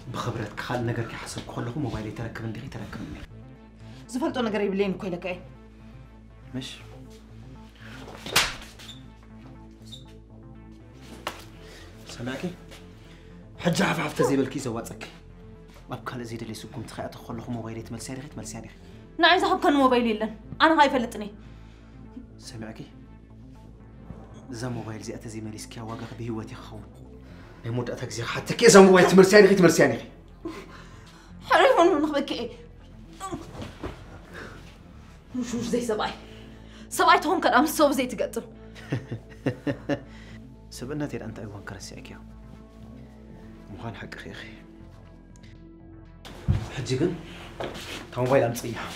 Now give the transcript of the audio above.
بخبرتك خال نجارك حسب كلكم موبايلي تركب عندي تركب مني زفلتو نجاري بلين كويلك ايه مش سمعكي حج عفعفت زي بالكيسة واتسك أبكال زيد اللي سكم تخيط كلكم موبايلي تملساني تملساني نعيز أحب كان موبايلي لن أنا هاي فلتني سمعكي زا موبايل زي أتزي ماليسكيا واقع بهوتي خون يموت أتكزي حتى كي زا موبايل تمرسياني حريفون من نخبك إيه وش زي سباي تهون كان أمس صوب زي تقدم سبنا تير أنت أيوان كرسيك يا مهان حق أخي حجيقن تا موبايل أمسيح